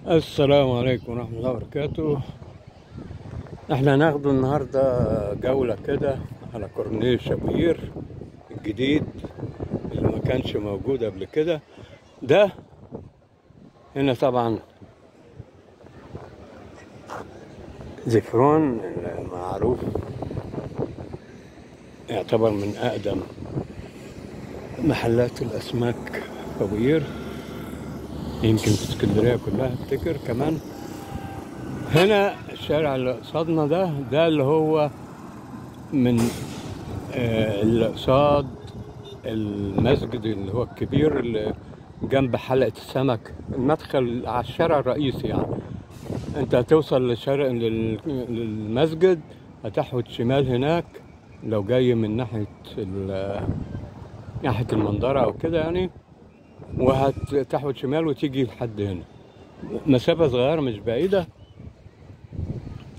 السلام عليكم ورحمة الله وبركاته. احنا هناخده النهاردة جولة كده على كورنيش أبو قير الجديد اللي ما كانش موجود قبل كده. ده هنا طبعا زفرون المعروف، يعتبر من أقدم محلات الأسماك في أبو قير، يمكن في اسكندرية كلها افتكر كمان. هنا الشارع اللي قصادنا ده اللي هو من اللي قصاد المسجد اللي هو الكبير اللي جنب حلقة السمك، المدخل على الشارع الرئيسي. يعني انت هتوصل للمسجد، هتحود شمال هناك لو جاي من ناحية المنظرة او كده يعني، وهتحود شمال وتيجي لحد هنا. مسافة صغيرة مش بعيدة،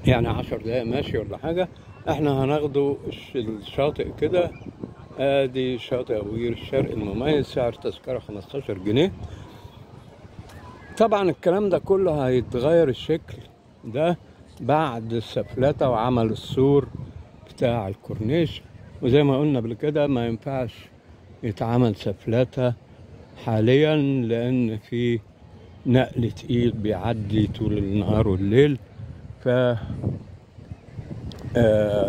يعني 10 دقايق ماشي ولا حاجة. احنا هناخده الشاطئ كده. ادي شاطئ ابو قير الشرقي المميز، سعر تذكرة 15 جنيه. طبعا الكلام ده كله هيتغير الشكل ده بعد السفلتة وعمل السور بتاع الكورنيش، وزي ما قلنا قبل كده ما ينفعش يتعمل سفلتة حاليا لان في نقل تقيل بيعدي طول النهار والليل، ف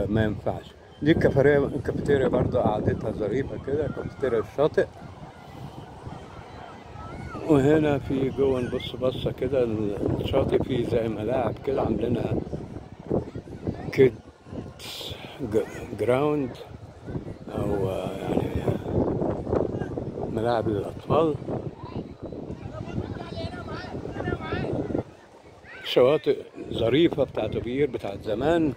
ما ينفعش. دي الكافيتيريا برضه قعدتها ظريفة كده، كافيتيريا الشاطئ. وهنا في جوه نبص بصة كده الشاطئ فيه زي ملاعب كده عاملينها كيدز جراوند، أو يعني ملاعب للأطفال. شواطئ ظريفة بتاعت أبو قير بتاعت زمان،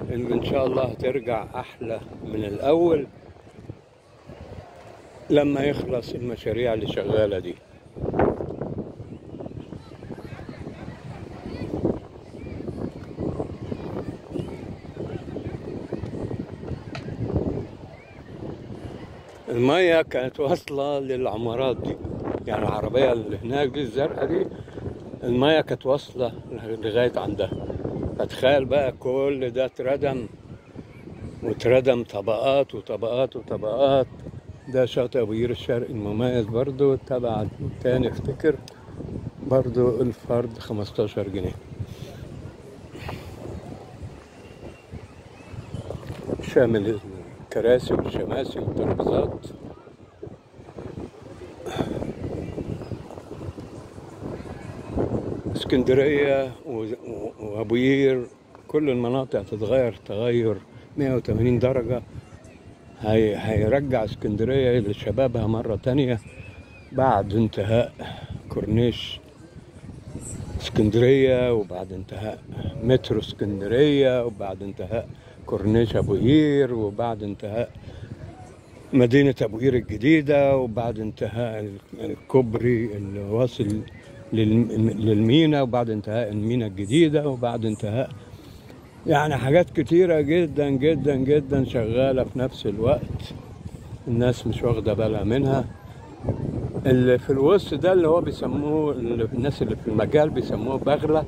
اللي إن شاء الله هترجع أحلى من الأول لما يخلص المشاريع اللي شغالة دي. المية كانت واصلة للعمارات دي، يعني العربية اللي هناك دي الزرقاء دي، المية كانت واصلة لغاية عندها. فتخيل بقى كل ده اتردم طبقات وطبقات وطبقات. ده شاطئ أبو قير الشرقي المميز برضو، تبع تاني افتكر، برضو الفرد 15 جنيه. شامل الكراسي والشماسي والترابيزات. اسكندرية وأبو قير كل المناطق هتتغير تغير 180 درجة. هيرجع اسكندرية لشبابها مرة تانية بعد انتهاء كورنيش اسكندرية، وبعد انتهاء مترو اسكندرية، وبعد انتهاء كورنيش أبو قير، وبعد انتهاء مدينة أبو قير الجديدة، وبعد انتهاء الكوبري اللي واصل للمينا، وبعد انتهاء المينا الجديدة، وبعد انتهاء يعني حاجات كتيرة جدا جدا جدا شغالة في نفس الوقت، الناس مش واخدة بالها منها. اللي في الوسط ده اللي هو بيسموه الناس اللي في المجال بيسموه بغلة،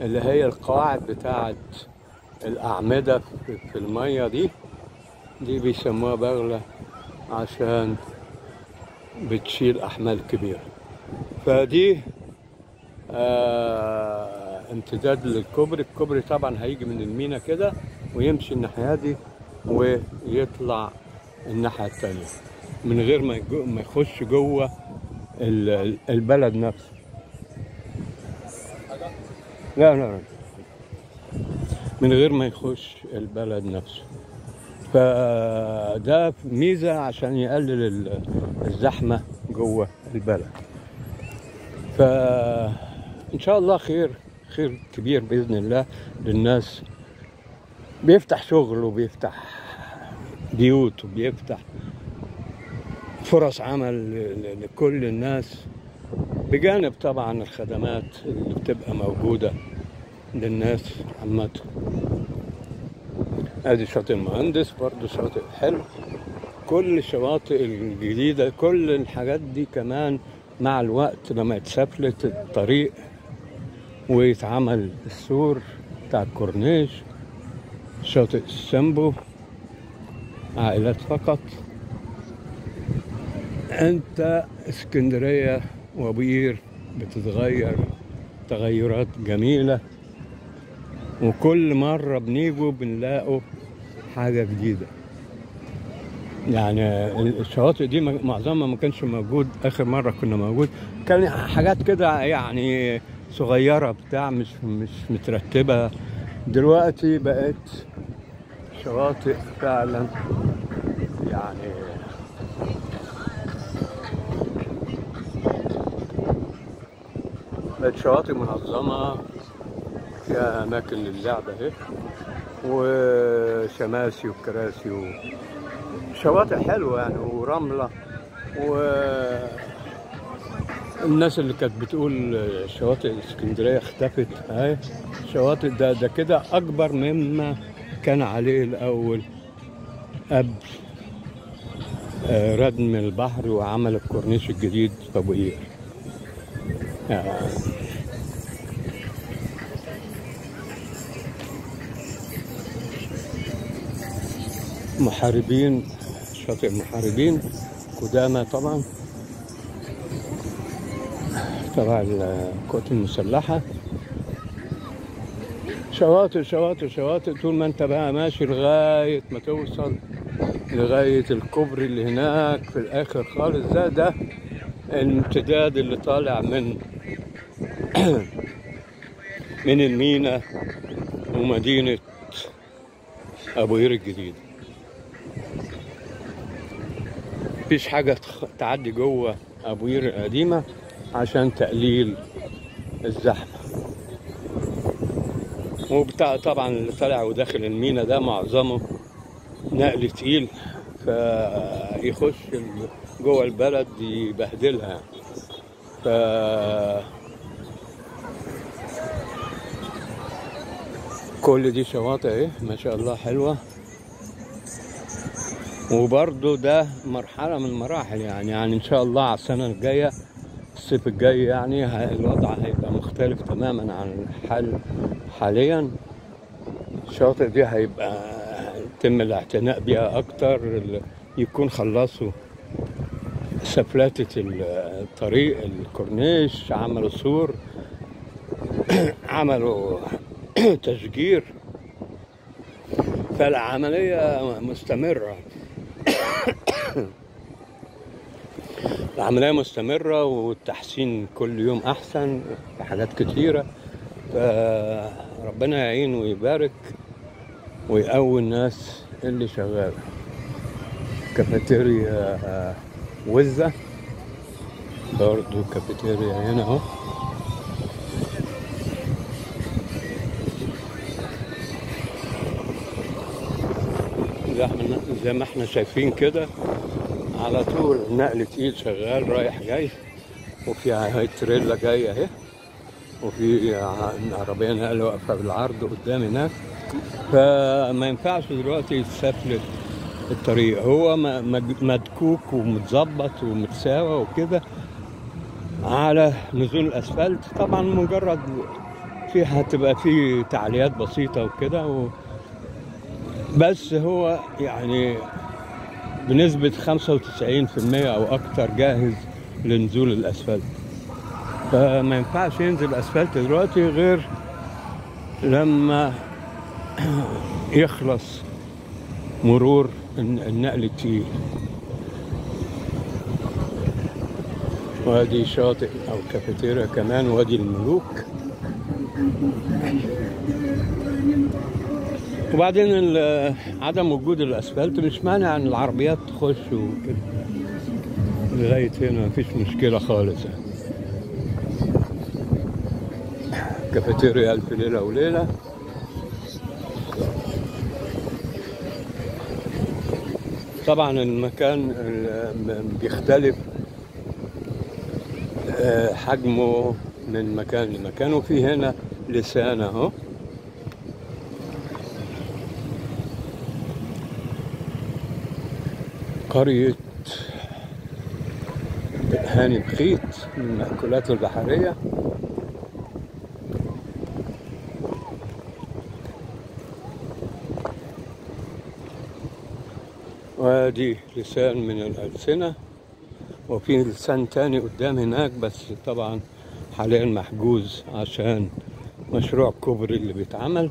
اللي هي القواعد بتاعة الأعمدة في المية دي بيسموها بغلة عشان بتشيل أحمال كبيرة. فدي امتداد للكوبري. الكوبري طبعا هيجي من المينا كده ويمشي الناحية دي ويطلع الناحية التانية من غير ما يخش جوه البلد نفسه. لا، من غير ما يخش البلد نفسه. فده ميزة عشان يقلل الزحمة جوه البلد. فإن شاء الله خير كبير بإذن الله للناس، بيفتح شغل وبيفتح بيوت وبيفتح فرص عمل لكل الناس، بجانب طبعا الخدمات اللي بتبقى موجودة للناس عامة. ادي شاطئ المهندس برضو شاطئ حلو. كل الشواطئ الجديدة كل الحاجات دي كمان مع الوقت لما يتسفلت الطريق ويتعمل السور بتاع الكورنيش. شاطئ السمبو عائلات فقط. انت اسكندرية وابو قير بتتغير تغيرات جميلة، وكل مرة بنيجوا بنلاقوا حاجة جديدة. يعني الشواطئ دي معظمها ما كانش موجود. آخر مرة كنا موجود كان حاجات كده يعني صغيرة بتاع مش مترتبة. دلوقتي بقت شواطئ فعلا يعني بقت شواطئ منظمة، فيها أماكن للعب أهي وشماسي وكراسي وشواطئ حلوة يعني ورملة. والناس اللي كانت بتقول شواطئ اسكندرية اختفت اهي، شواطئ ده كده أكبر مما كان عليه الأول قبل ردم البحر وعمل الكورنيش الجديد في أبو قير. محاربين، شاطئ محاربين قدامى طبعا تبع القوات المسلحة. شواطئ شواطئ شواطئ طول ما انت بقى ماشي لغاية ما توصل لغاية الكوبري اللي هناك في الآخر خالص. ده الامتداد اللي طالع من المينا ومدينة أبو قير الجديد. مفيش حاجة تعدي جوه أبو قير القديمة عشان تقليل الزحمة. وبتاع طبعا اللي طالع وداخل المينا ده معظمه نقل تقيل، فيخش جوه البلد يبهدلها. ف كل دي شواطئ ايه ما شاء الله حلوة. وبرضو ده مرحلة من المراحل يعني ان شاء الله على السنة الجاية الصيف الجاي يعني الوضع هيبقى مختلف تماما عن الحال حاليا. الشواطئ دي هيبقى يتم الاعتناء بها اكتر، يكون خلصوا سفلاتة الطريق الكورنيش، عملوا سور، عملوا تشجير، فالعملية مستمرة. العملية مستمرة والتحسين كل يوم أحسن في حاجات كتيرة. فربنا يعين ويبارك ويقوي الناس اللي شغالة. كافيتيريا وزة برضو كافيتيريا هنا اهو. زي ما احنا شايفين كده على طول نقل تقيل شغال رايح جاي، وفي هاي تريلا جاية اهي، وفي عربية نقل واقفة بالعرض قدام هناك. فما ينفعش دلوقتي يتسفلت الطريق، هو مدكوك ومتظبط ومتساوى وكده على نزول الاسفلت. طبعا مجرد فيها هتبقى فيه تعليات بسيطة وكده بس هو يعني بنسبة 95% أو أكتر جاهز لنزول الأسفلت. فما ينفعش ينزل الأسفلت دلوقتي غير لما يخلص مرور النقل التقيل. وادي شاطئ أو كافيتيريا كمان، وادي الملوك. وبعدين عدم وجود الأسفلت مش مانع أن العربيات تخش وكده لغاية هنا، مفيش مشكلة خالص. كافيتيريا ألف ليلة وليلة. طبعا المكان بيختلف حجمه من مكان لمكان. وفي هنا لسان اهو، قرية هاني بخيت من المأكولات البحرية. وادي لسان من الألسنة، وفي لسان تاني قدام هناك بس طبعا حاليا محجوز عشان مشروع الكوبري اللي بيتعمل.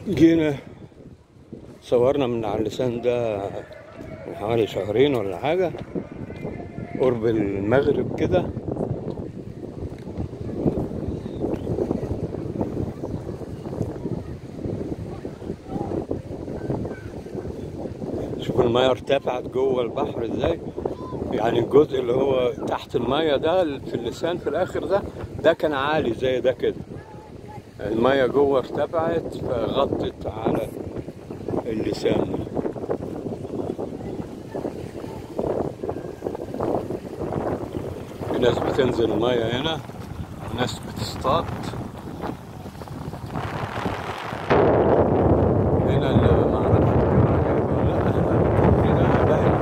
جينا صورنا من على اللسان ده من حوالي شهرين ولا حاجة، قرب المغرب كده. شوفوا المياه ارتفعت جوه البحر ازاي، يعني الجزء اللي هو تحت المياه ده في اللسان في الاخر ده كان عالي زي ده كده، المياه جوه ارتفعت فغطت على اللسان. في ناس بتنزل المياه هنا، ناس بتصطاد هنا. اللي معرفش ولا لا، هنا باين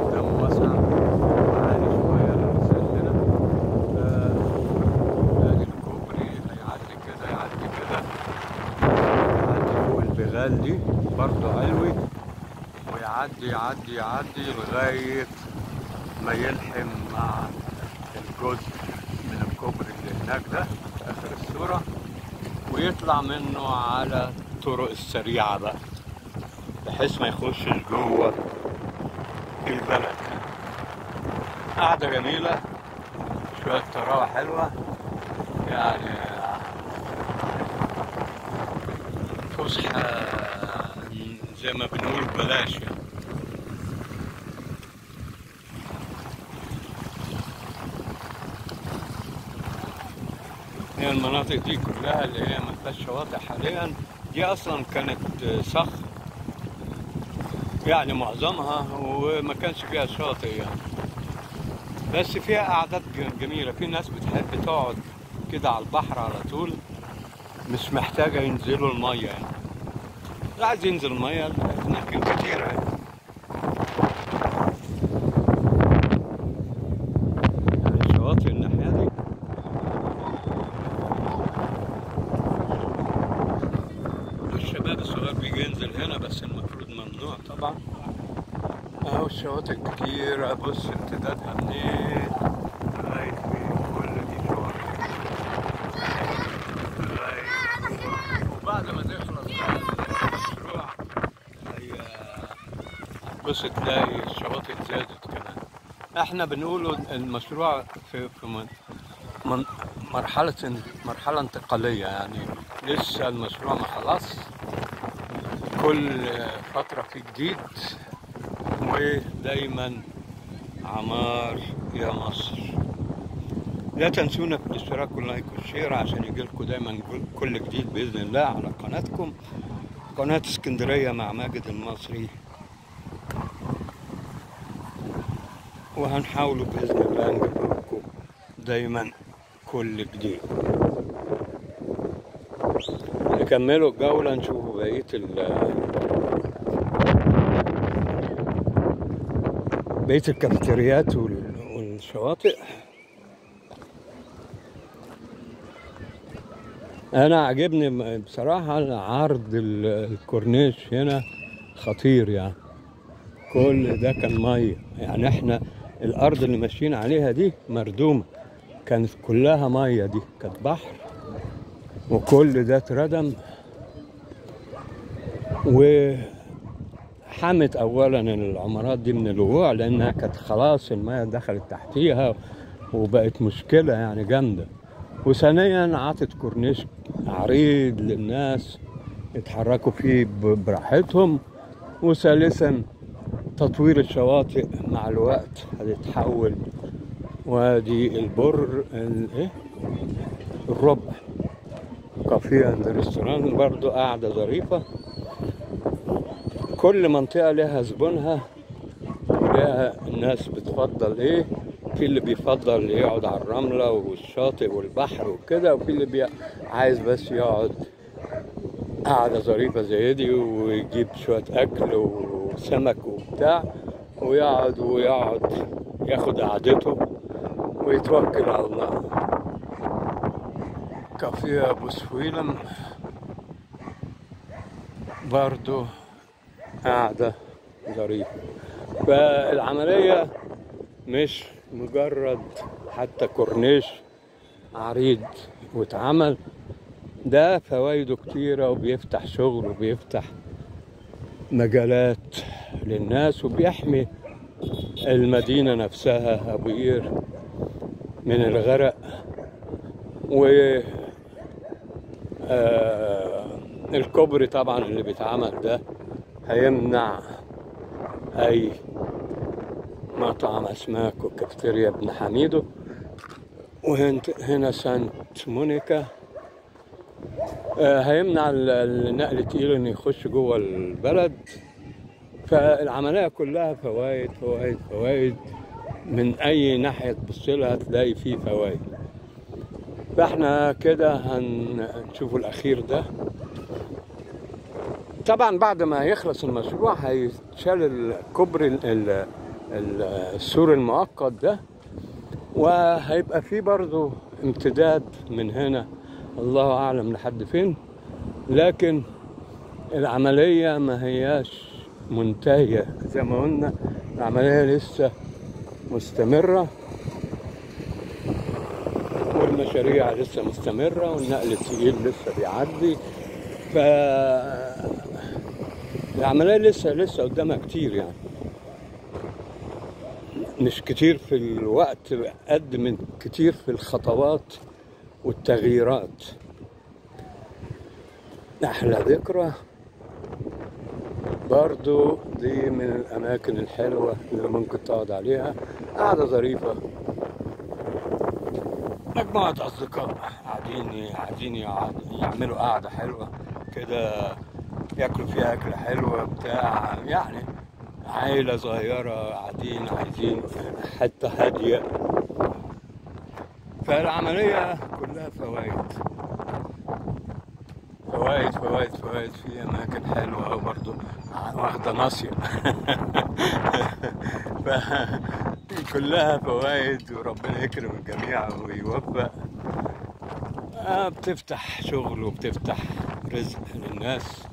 قدامه واسع وعالي شوية اللسان هنا. ادي الكوبري هيعدي كده يعدي كده، يعدي فوق البغال دي برضه علوي، ويعدي يعدي يعدي لغاية ما يلحم مع الجزء من الكوبري اللي هناك ده في آخر الصورة، ويطلع منه على الطرق السريعة بقى بحيث ما يخشش جوه البلد. قعدة جميلة، شوية طراوة حلوة، يعني فسحة زي ما بنقول بلاش يعني. هي المناطق دي كلها اللي هي ما فيهاش شواطئ حاليا، دي اصلا كانت صخر يعني معظمها، وما كانش فيها شاطئ يعني، بس فيها قعدات جميلة. في ناس بتحب تقعد كده على البحر على طول، مش محتاجة ينزلوا المية يعني. اللي عايز ينزل المية أماكن كتيرة يعني. الشواطئ الناحية دي الشباب الصغير بيجي ينزل هنا، بس المفروض ممنوع طبعا. اهو الشواطئ كتيرة، بص امتدادها منين لغاية فين، كل دي شواطئ لغاية. وبعد ما تخلص المشروع بص تلاقي الشواطئ زادت كمان. احنا بنقوله المشروع في مرحلة انتقالية يعني، لسه المشروع ما خلص، كل فترة في جديد، ودايما عمار يا مصر. لا تنسونا في الاشتراك واللايك والشير عشان يجيلكم دايما كل جديد بإذن الله على قناتكم، قناة اسكندرية مع ماجد المصري، وهنحاولوا بإذن الله نجيب لكم دايما كل جديد. نكملوا الجولة نشوفوا بقية الكافيتريات والشواطئ. أنا عجبني بصراحة عرض الكورنيش هنا خطير يعني، كل ده كان مية يعني. احنا الأرض اللي ماشيين عليها دي مردومة، كانت كلها مية، دي كانت بحر، وكل ده اتردم وحمت أولا العمارات دي من الوقوع، لأنها كانت خلاص المياه دخلت تحتيها وبقت مشكلة يعني جامدة. وثانيا عطت كورنيش عريض للناس يتحركوا فيه براحتهم. وثالثا تطوير الشواطئ مع الوقت هتتحول. وادي البر الربع كافيه عند ريستوران برضو قاعدة ظريفة. كل منطقة لها زبونها، لها الناس بتفضل ايه. في اللي بيفضل يقعد على الرملة والشاطئ والبحر وكده، وفي اللي عايز بس يقعد قاعدة ظريفة زي دي ويجيب شوية أكل وسمك وبتاع ويقعد ياخد قعدته ويتوكل على الله. كافيه أبو سويلم برضو قاعدة ظريفة. فالعملية مش مجرد حتى كورنيش عريض واتعمل، ده فوائده كتيرة وبيفتح شغل وبيفتح مجالات للناس وبيحمي المدينة نفسها أبو قير من الغرق. و الكوبري طبعا اللي بيتعمل ده هيمنع أي مطعم أسماك وكافتيريا ابن حميدو. وهنا سانت مونيكا هيمنع النقل التقيل إنه يخش جوه البلد. فالعملية كلها فوائد فوائد فوائد، من أي ناحية تبص لها تلاقي فيه فوائد. فاحنا كده هنشوف الأخير ده. طبعا بعد ما يخلص المشروع هيتشال الكوبري السور المؤقت ده، وهيبقى فيه برضو امتداد من هنا الله أعلم لحد فين. لكن العملية ما هياش منتهية زي ما قلنا، العملية لسه مستمرة والمشاريع لسه مستمرة والنقل التقيل لسه بيعدي. فالعملية لسه قدامها كتير، يعني مش كتير في الوقت قد من كتير في الخطوات والتغييرات. أحلى ذكرى برضو دي من الأماكن الحلوة اللي ممكن تقعد عليها قعدة ظريفة، مجموعة أصدقاء قاعدين يعملوا قعدة حلوة كده، ياكلوا فيها أكلة حلوة بتاع، يعني عائلة صغيرة قاعدين عايزين حتة هادية. فالعملية كلها فوائد فوائد فوائد فوائد، في أماكن حلوة وبرضه واخدة ناصية كلها فوائد، وربنا يكرم الجميع ويوفق. بتفتح شغل وبتفتح رزق للناس.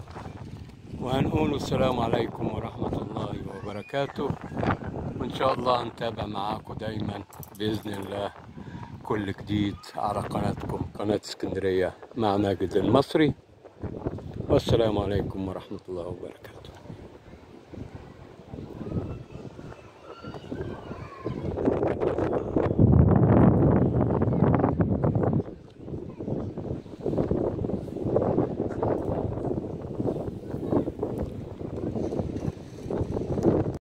وهنقول السلام عليكم ورحمة الله وبركاته، وإن شاء الله نتابع معاكم دايما بإذن الله كل جديد على قناتكم قناة اسكندرية مع ماجد المصري. والسلام عليكم ورحمة الله وبركاته.